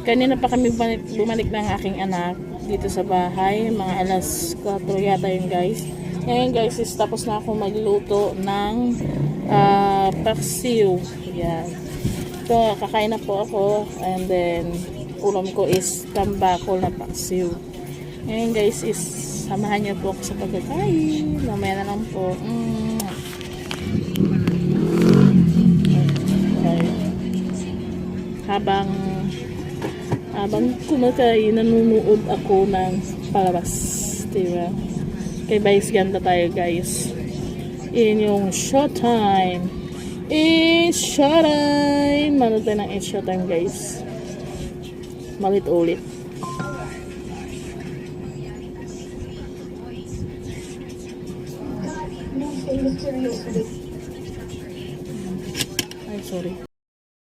Kanina pa kami bumalik ng aking anak dito sa bahay. Mga alas 4 yata yun guys. Ngayon guys is tapos na ako magluto ng paksiw. Yan. So kakain na po ako. And then ulam ko is tambakol na paksiw. Ngayon guys is samahan niyo po ako sa pagkakain. Mamaya na lang po. Okay. Habang kumakain, nanunood ako ng palabas. Diba? Kay Vice Ganda tayo guys. In yung Showtime. It's Showtime. Manood tayo ng It's Showtime guys. Malit ulit. Ay, sorry.